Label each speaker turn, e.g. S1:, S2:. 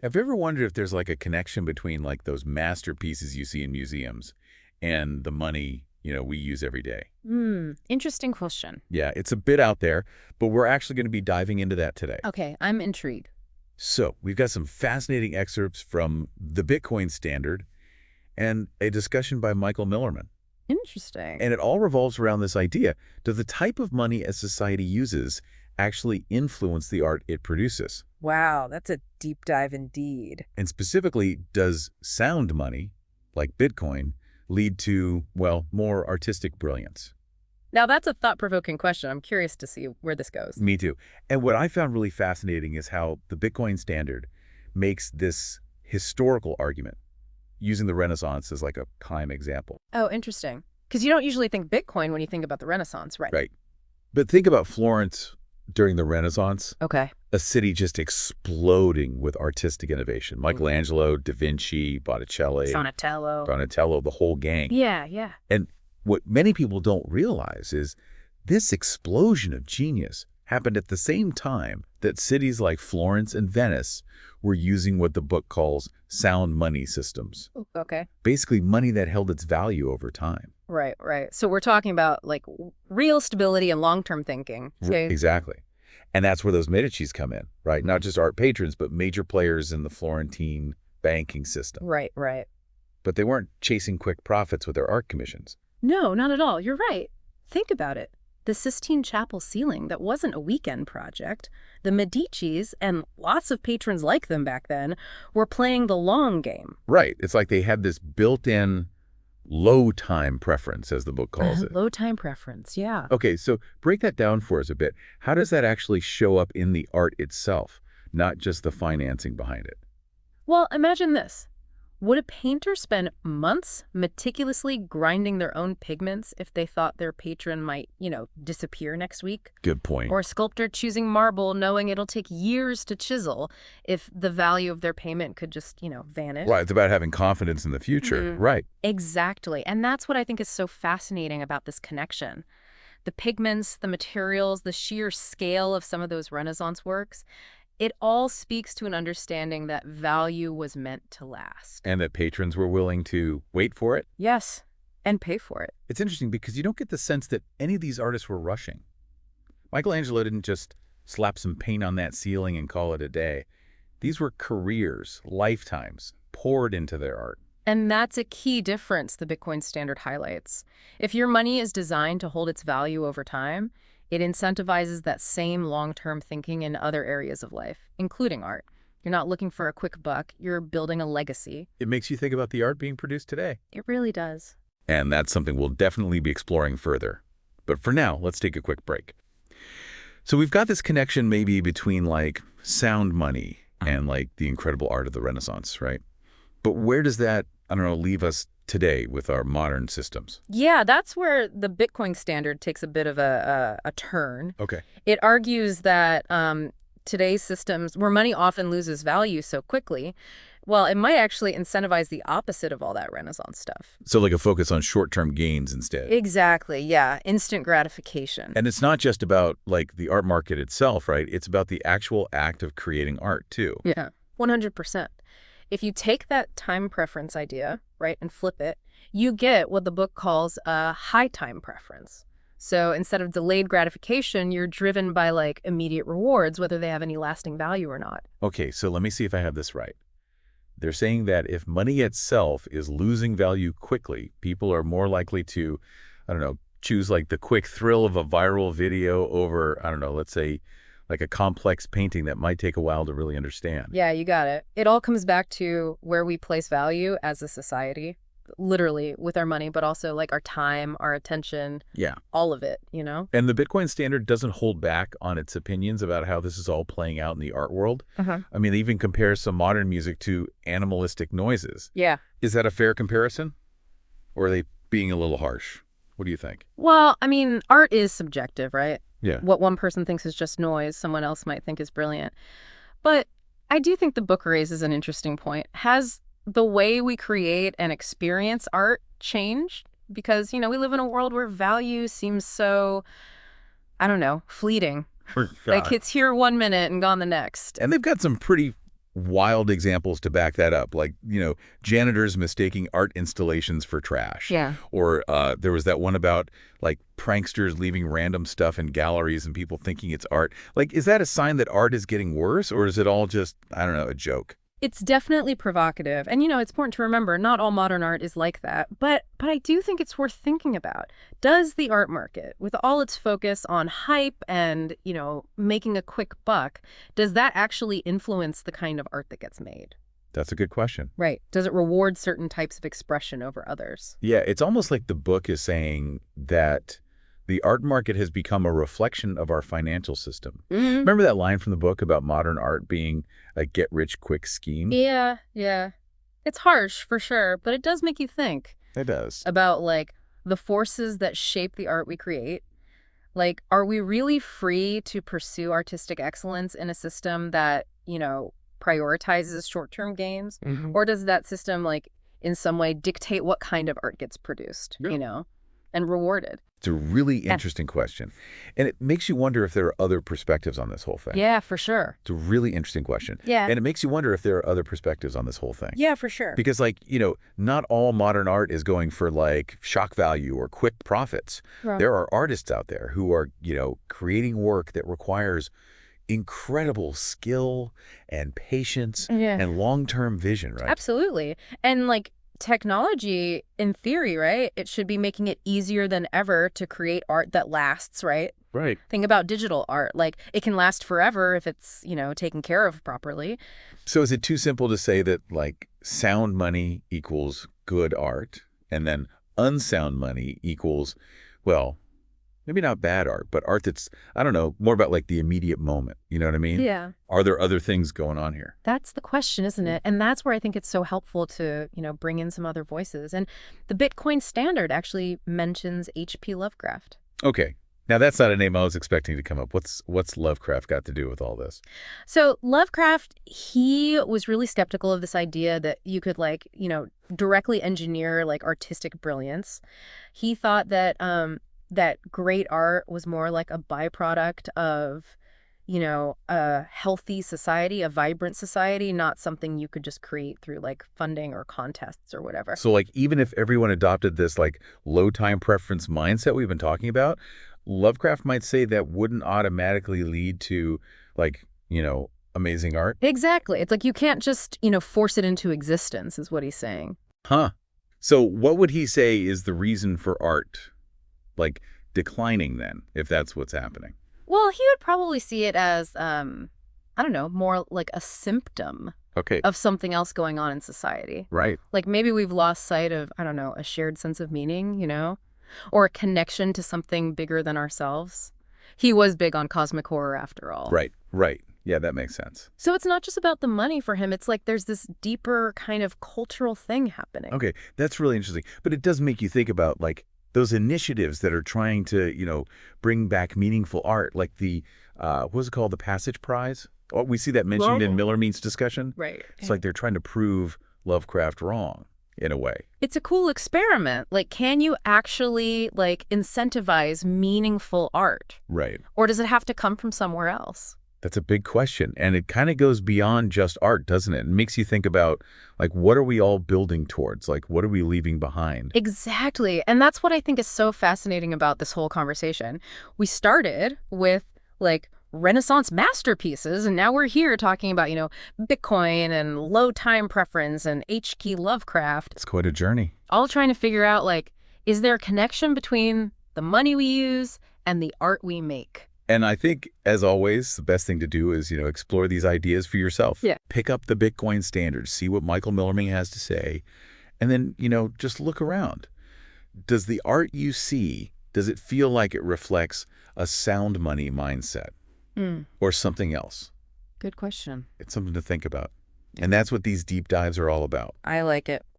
S1: Have you ever wondered if there's like a connection between like those masterpieces you see in museums and the money, we use every day?
S2: Interesting question.
S1: Yeah, it's a bit out there, but we're actually going to be diving into that today.
S2: Okay, I'm intrigued.
S1: So we've got some fascinating excerpts from the Bitcoin Standard and a discussion by Michael Millerman.
S2: Interesting.
S1: And it all revolves around this idea: does the type of money a society uses actually influence the art it produces?
S2: Wow, that's a deep dive indeed.
S1: And specifically, does sound money, like Bitcoin, lead to, well, more artistic brilliance?
S2: Now, that's a thought-provoking question. I'm curious to see where this goes.
S1: Me too. And what I found really fascinating is how the Bitcoin Standard makes this historical argument, using the Renaissance as like a prime example.
S2: Oh, interesting. Because you don't usually think Bitcoin when you think about the Renaissance, right?
S1: Right. But think about Florence during the Renaissance.
S2: Okay.
S1: A city just exploding with artistic innovation. Michelangelo, Da Vinci, Botticelli,
S2: Donatello,
S1: the whole gang.
S2: Yeah.
S1: And what many people don't realize is this explosion of genius happened at the same time that cities like Florence and Venice were using what the book calls sound money systems.
S2: Okay.
S1: Basically money that held its value over time.
S2: Right. So we're talking about like real stability and long-term thinking. Okay.
S1: Exactly. And that's where those Medicis come in, right? Not just art patrons, but major players in the Florentine banking system.
S2: Right.
S1: But they weren't chasing quick profits with their art commissions.
S2: No, not at all. You're right. Think about it. The Sistine Chapel ceiling, that wasn't a weekend project. The Medicis, and lots of patrons like them back then, were playing the long game.
S1: Right. It's like they had this built-in low time preference, as the book calls it.
S2: Low time preference, yeah.
S1: Okay, so break that down for us a bit. How does that actually show up in the art itself, not just the financing behind it?
S2: Well, imagine this. Would a painter spend months meticulously grinding their own pigments if they thought their patron might, disappear next week?
S1: Good point.
S2: Or a sculptor choosing marble knowing it'll take years to chisel if the value of their payment could just, vanish?
S1: Right, it's about having confidence in the future. Right.
S2: Exactly. And that's what I think is so fascinating about this connection. The pigments, the materials, the sheer scale of some of those Renaissance works, it all speaks to an understanding that value was meant to last.
S1: And that patrons were willing to wait for it?
S2: Yes, and pay for it.
S1: It's interesting because you don't get the sense that any of these artists were rushing. Michelangelo didn't just slap some paint on that ceiling and call it a day. These were careers, lifetimes, poured into their art.
S2: And that's a key difference the Bitcoin Standard highlights. If your money is designed to hold its value over time, it incentivizes that same long-term thinking in other areas of life, including art. You're not looking for a quick buck, you're building a legacy.
S1: It makes you think about the art being produced today.
S2: It really does.
S1: And that's something we'll definitely be exploring further. But for now, let's take a quick break. So we've got this connection maybe between like sound money and like the incredible art of the Renaissance, right? But where does that, leave us today with our modern systems?
S2: Yeah, that's where the Bitcoin Standard takes a bit of a turn.
S1: Okay.
S2: It argues that today's systems, where money often loses value so quickly, well, it might actually incentivize the opposite of all that Renaissance stuff.
S1: So like a focus on short-term gains instead.
S2: Exactly, yeah. Instant gratification.
S1: And it's not just about like the art market itself, right? It's about the actual act of creating art too.
S2: Yeah, 100%. If you take that time preference idea, right, and flip it, you get what the book calls a high time preference. So instead of delayed gratification, you're driven by like immediate rewards, whether they have any lasting value or not.
S1: Okay, so let me see if I have this right. They're saying that if money itself is losing value quickly, people are more likely to, choose like the quick thrill of a viral video over, let's say, like a complex painting that might take a while to really understand.
S2: Yeah, you got it. It all comes back to where we place value as a society, literally with our money, but also like our time, our attention, all of it,
S1: And the Bitcoin Standard doesn't hold back on its opinions about how this is all playing out in the art world. I mean, they even compare some modern music to animalistic noises.
S2: Yeah.
S1: Is that a fair comparison? Or are they being a little harsh? What do you think?
S2: Well, I mean, art is subjective, right?
S1: Yeah.
S2: What one person thinks is just noise, someone else might think is brilliant. But I do think the book raises an interesting point. Has the way we create and experience art changed? Because, we live in a world where value seems so, fleeting. Like it's here 1 minute and gone the next.
S1: And they've got some pretty wild examples to back that up, like, janitors mistaking art installations for trash.
S2: Yeah.
S1: Or there was that one about, like, pranksters leaving random stuff in galleries and people thinking it's art. Like, is that a sign that art is getting worse, or is it all just, I don't know, a joke?
S2: It's definitely provocative. And, it's important to remember, not all modern art is like that. But I do think it's worth thinking about. Does the art market, with all its focus on hype and, making a quick buck, does that actually influence the kind of art that gets made?
S1: That's a good question.
S2: Right. Does it reward certain types of expression over others?
S1: Yeah, it's almost like the book is saying that the art market has become a reflection of our financial system.
S2: Mm-hmm.
S1: Remember that line from the book about modern art being a get-rich-quick scheme?
S2: Yeah. It's harsh, for sure, but it does make you think.
S1: It does.
S2: About, like, the forces that shape the art we create. Like, are we really free to pursue artistic excellence in a system that, prioritizes short-term gains?
S1: Mm-hmm.
S2: Or does that system, like, in some way dictate what kind of art gets produced, and rewarded?
S1: It's a really interesting question. And it makes you wonder if there are other perspectives on this whole thing.
S2: Yeah, for sure.
S1: It's a really interesting question.
S2: Yeah.
S1: And it makes you wonder if there are other perspectives on this whole thing.
S2: Yeah, for sure.
S1: Because, like, not all modern art is going for, like, shock value or quick profits.
S2: Right.
S1: There are artists out there who are, creating work that requires incredible skill and patience and long-term vision, right?
S2: Absolutely. And, like, technology, in theory, right, it should be making it easier than ever to create art that lasts, right?
S1: Right.
S2: Think about digital art. Like, it can last forever if it's, taken care of properly.
S1: So is it too simple to say that, like, sound money equals good art, and then unsound money equals, well, maybe not bad art, but art that's, I don't know, more about, like, the immediate moment. You know what I mean?
S2: Yeah.
S1: Are there other things going on here?
S2: That's the question, isn't it? And that's where I think it's so helpful to, bring in some other voices. And the Bitcoin Standard actually mentions H.P. Lovecraft.
S1: Okay. Now, that's not a name I was expecting to come up. What's Lovecraft got to do with all this?
S2: So Lovecraft, he was really skeptical of this idea that you could, like, directly engineer, like, artistic brilliance. He thought that that great art was more like a byproduct of, a healthy society, a vibrant society, not something you could just create through, like, funding or contests or whatever.
S1: So, like, even if everyone adopted this, like, low time preference mindset we've been talking about, Lovecraft might say that wouldn't automatically lead to, like, amazing art.
S2: Exactly. It's like you can't just, force it into existence, is what he's saying.
S1: Huh. So what would he say is the reason for art, like, declining then, if that's what's happening?
S2: Well, he would probably see it as, I don't know, more like a symptom of something else going on in society.
S1: Right.
S2: Like, maybe we've lost sight of, I don't know, a shared sense of meaning, or a connection to something bigger than ourselves. He was big on cosmic horror, after all.
S1: Right. Yeah, that makes sense.
S2: So it's not just about the money for him. It's like there's this deeper kind of cultural thing happening.
S1: Okay, that's really interesting. But it does make you think about, like, those initiatives that are trying to, bring back meaningful art, like the, what was it called, the Passage Prize? Oh, we see that mentioned in Millerman's discussion.
S2: Right.
S1: It's like they're trying to prove Lovecraft wrong, in a way.
S2: It's a cool experiment. Like, can you actually, like, incentivize meaningful art?
S1: Right.
S2: Or does it have to come from somewhere else?
S1: That's a big question. And it kind of goes beyond just art, doesn't it? It makes you think about, like, what are we all building towards? Like, what are we leaving behind?
S2: Exactly. And that's what I think is so fascinating about this whole conversation. We started with, like, Renaissance masterpieces, and now we're here talking about, Bitcoin and low time preference and H.P. Lovecraft.
S1: It's quite a journey.
S2: All trying to figure out, like, is there a connection between the money we use and the art we make?
S1: And I think, as always, the best thing to do is, explore these ideas for yourself.
S2: Yeah.
S1: Pick up the Bitcoin Standard, see what Michael Millerman has to say, and then, just look around. Does the art you see, does it feel like it reflects a sound money mindset or something else?
S2: Good question.
S1: It's something to think about. And that's what these deep dives are all about.
S2: I like it.